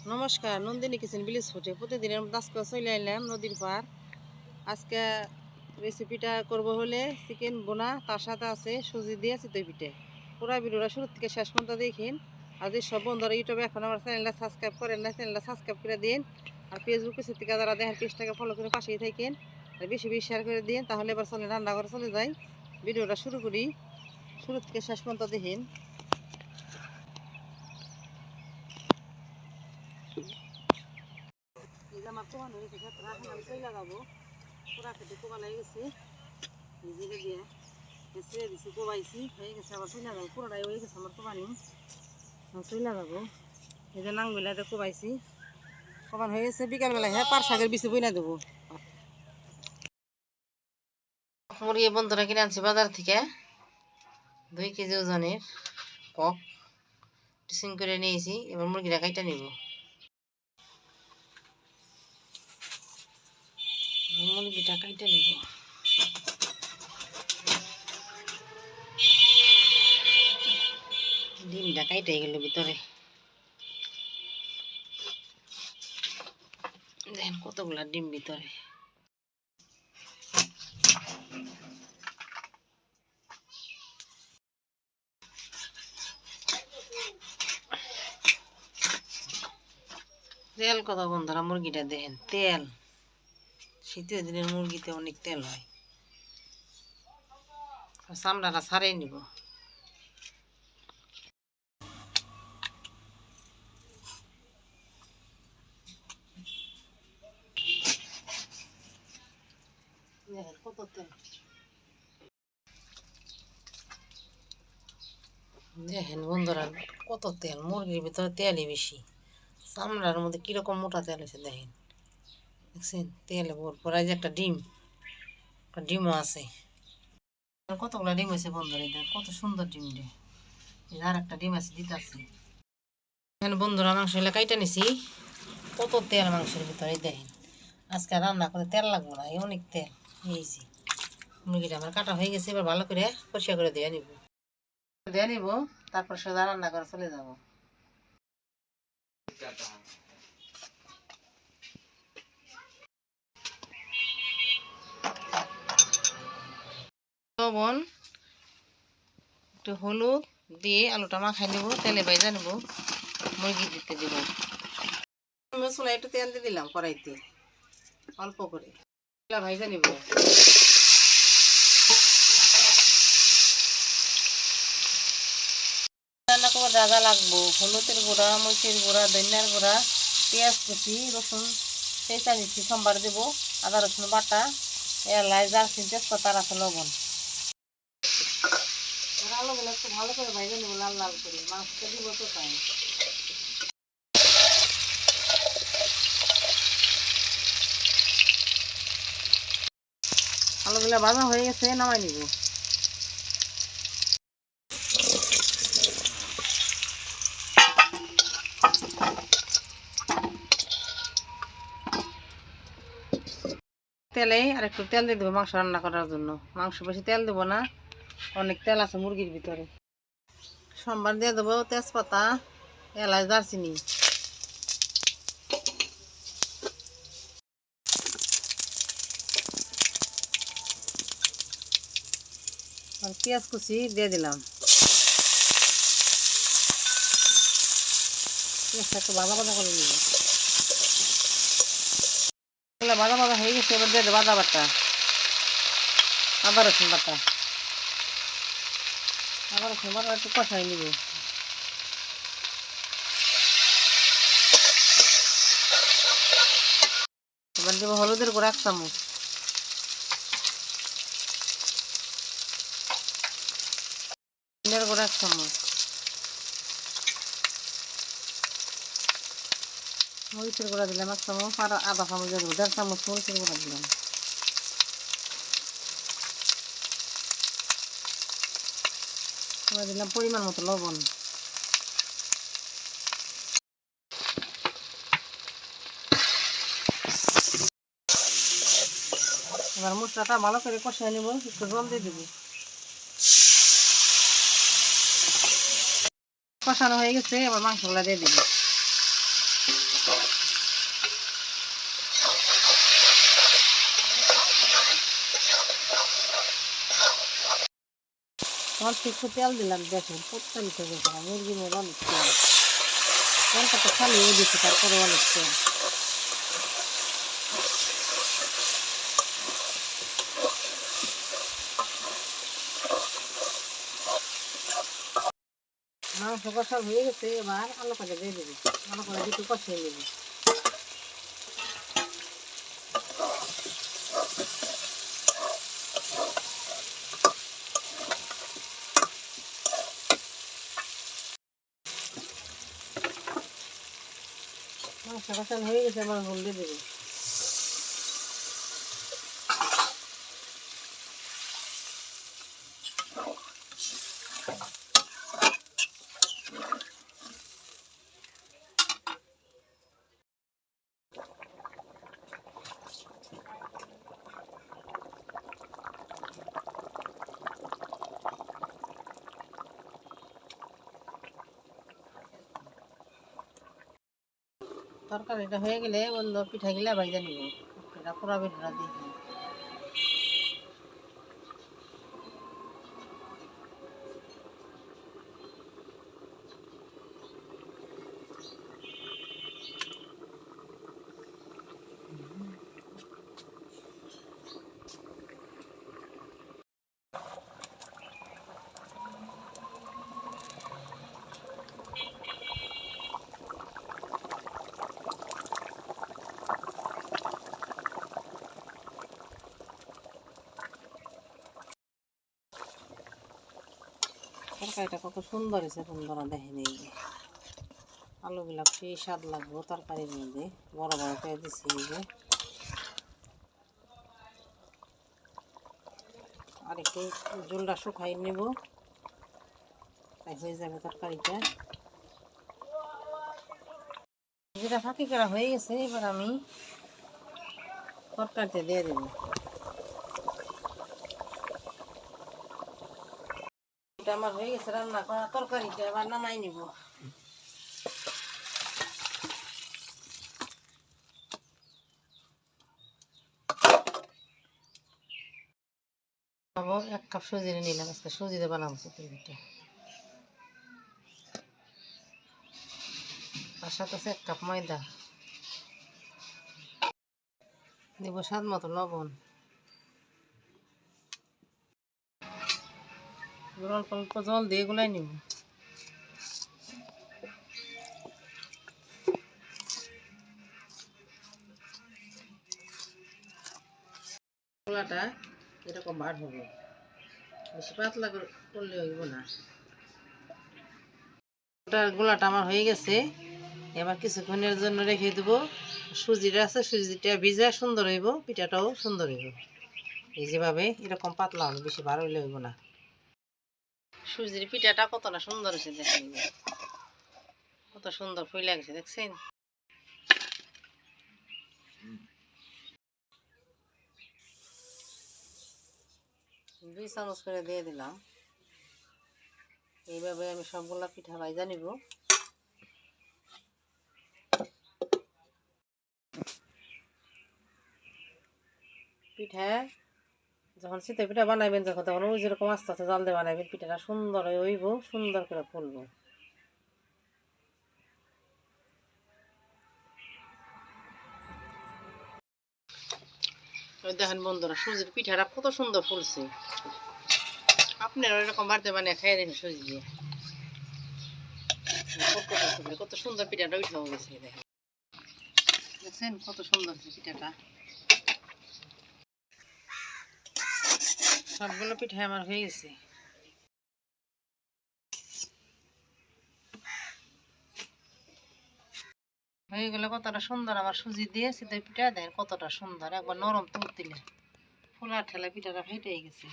নমস্কার, Nandini kitchen village ফুডে প্রতিদিনের মতো আজকে চলে এলাম নদীর পার। আজকে রেসিপিটা করব হলে চিকেন বোনা, তার সাথে আছে সুজি দিয়ে চিতই পিঠে। পুরো ভিডিওটা শুরু থেকে শেষ পর্যন্ত দেখেন। আর যে সব বন্ধুরা ইউটিউবে এখন আমার চ্যানেলটা সাবস্ক্রাইব করেন না, চ্যানেলটা সাবস্ক্রাইব করে দিন। আর ফেসবুক পেজ থেকে যারা দেখেন পেজটাকে ফলো করে পাশেই থাকেন, আর বেশি বেশি শেয়ার করে দিন। তাহলে এবার চলে রান্না করে চলে যাই। ভিডিওটা শুরু করি, শুরু থেকে শেষ পর্যন্ত দেখেন। এই যে আমার কোবানো হয়েছে, এখন আমি চলে যাবো। পুরা খেতে কোবা লেগে গেছে, জিরে দিয়ে ছেড়ে দিছি, কোবাইছি হয়ে গেছে। আবার চলে যাবো, পুরোটাই হয়ে গেছে আমার কোবানি, চলে যাবো। এই যে নাংবিলাতে কোবাইছি, কোবান হয়ে গেছে। বিকালবেলায় হ্যাঁ পার শাকের বিচি বইনা দেবো। মুরগি বন্ধুরা কিনে আনছি বাজার থেকে, 2 কেজি ওজনের কক ড্রেসিং করে নিয়েছি। এবার মুরগিটা কাইটা নিব। মুরগিটা কাইটা নিব। ডিমটা কাইটাই গেল ভিতরে, দেখেন কতগুলা ডিম ভিতরে। তেল কত বন্ধুরা, মুরগিটা দেখেন তেল, শীতের দিনের মুরগিতে অনেক তেল হয়। চামড়াটা ছাড়াই নিব। দেখেন কত তেল, দেখেন বন্ধুরা কত তেল। মুরগির ভিতরে তেলই বেশি, চামড়ার মধ্যে কিরকম মোটা তেল আছে দেখেন, দেখছেন তেলে ভরপুর। এই যে একটা ডিম, একটা ডিমও আছে। কতগুলো ডিম আছে বন্ধুরা, এটা কত সুন্দর ডিম রে। আর একটা ডিম আছে দিতে আছে। এখানে বন্ধুরা মাংস হলে কাইটা নিছি, কত তেল মাংসের ভিতরে দেখেন। আজকে রান্না করে তেল লাগবো না, অনেক তেল হয়েছি। মুরগিটা আমার কাটা হয়ে গেছে, এবার ভালো করে পরিষ্কার করে দিয়ে নিব, তারপর সোজা রান্না করে চলে যাব। লবণ, একটু হলুদ দিয়ে আলুটা মাখাই নেব, তেলে ভাজা নেব, মুরগি দিতে দেব। চুলায় একটু তেল দিয়ে দিলাম কড়াইতে অল্প করে, ভাজা নিব। রান্না করবো যা যা লাগবো: হলুদের গুঁড়া, মরিচের গুঁড়া, ধনিয়ার গুঁড়া, পেঁয়াজ কুচি, রসুন চেঁচা নিচ্ছি, সোমবার দেবো, আদা রসুন বাটা, এলাচ, দারচিনি, তেজপাতা, আছে লবণ। আলুগুলো একটু ভালো করে ভাজা নেবো, লাল লাল করে। মাছটা দিব তো তাই। আলুগুলো ভাজা হয়ে গেছে, নামাই নিব। তেলে আর একটু তেল দিয়ে দেবো মাংস রান্না করার জন্য। মাংস বেশি তেল দেবো না, অনেক তেল আছে মুরগির ভিতরে। সোমবার দিয়ে দেবো তেজপাতা, এলাচ, দারচিনি। আর পেঁয়াজ কুচি দিয়ে দিলাম। পেঁয়াজটা একটু ভাজা ভাজা করে নিব। ভাজা ভাজা হয়ে গেছে, এবার দিয়ে দেবো আদা বাটা, আদা রসুন বাটা। আদা রসুন বাটা একটু কষাই নিব। এবার দেবো হলুদের গুঁড়া 1 চামচ, ধনিয়ার গুঁড়া 1 চামচ, মরিচের গুঁড়া দিলাম 1 চামচ, আর আধা চামচ দেবো, 1.5 চামচ মরিচের গুঁড়া দিলাম। এবার দিলাম পরিমাণ মতো লবণ। এবার মশলাটা ভালো করে কষিয়ে নেব, একটু জল দিয়ে দেবো। কষানো হয়ে গেছে, এবার মাংসগুলো দিয়ে দিব। অল্প একটু তেল দিলাম, দেখেন প্রত্যন্ত গেছে মুরগির মধ্যে অনেক তেল। তেলটা তো খালিও দিচ্ছি, তারপরে অনেক তেল। মাংস কষা হয়ে গেছে, এবার আলু কাটা দিয়ে দেবো। আলু কাটা একটু কষিয়ে নেব। মাংস কষানো হয়ে গেছে, এবার হলুদ দিয়ে দেবো। তরকারিটা হয়ে গেলে বন্ধ পিঠা গিলা ভাজা নিব। এটা পোড়া পিঠাটা দিয়ে তরকারিটা কত সুন্দর হয়েছে বন্ধুরা, দেখেন এই যে আলুগুলা কি স্বাদ লাগবো তরকারির মধ্যে। বড় বড় করে দিচ্ছি এই যে। আর একটু জলটা শুকাই নেব, তাই হয়ে যাবে তরকারিটা। যেটা ফাঁকি করা হয়ে গেছে, এবার আমি তরকারিতে দিয়ে দেবো। এটা আমার হয়ে গেছে রান্না করা তরকারিটা, এবার নামাই নিব। এক কাপ সুজি নিলাম, আজকে সুজি দিয়ে বানাবো চিকেনটা। তার সাথে আছে 1 কাপ ময়দা, দেব স্বাদ মতো লবণ, অল্প অল্প জল দিয়ে গুলাই নিব। গোলাটা এরকম বার হবে, বেশি পাতলা করলে হইব না। গোলাটা আমার হয়ে গেছে, এবার কিছুক্ষণের জন্য রেখে দেবো। সুজিটা আছে, সুজিটা ভিজা সুন্দর হইব, পিঠাটাও সুন্দর হইব। এই যেভাবে এরকম পাতলা হবে, বেশি বার হইলে হইব না। সুজির পিঠাটা কতটা সুন্দর হয়েছে দেখেন, কত সুন্দর ফুলে গেছে দেখছেন। 2 চামচ করে দিয়ে দিলাম। এইভাবে আমি সবগুলা পিঠা ভাজা নিব। পিঠা যখন শীতের পিঠা বানাইবেন, যখন তখন ওই যেরকম আস্তে আস্তে জাল দিয়ে বানাইবেন, পিঠাটা সুন্দর হইব, সুন্দর করে ফুলবো। দেখেন বন্ধুরা, সুজির পিঠাটা কত সুন্দর ফুলছে। আপনারা এরকম বাড়িতে বানিয়ে খাই দেখেন সুজি দিয়ে, কত সুন্দর পিঠাটা উঠাও গেছে। দেখেন দেখছেন কত সুন্দর পিঠাটা। সবগুলো পিঠা আমার হয়ে গেছে। হয়ে গেলে কতটা সুন্দর আমার সুজি দিয়ে শীতের পিঠা, দেখেন কতটা সুন্দর, একবার নরম তুলতিলে ফোলা ঠেলা পিঠাটা ফেটে গেছে।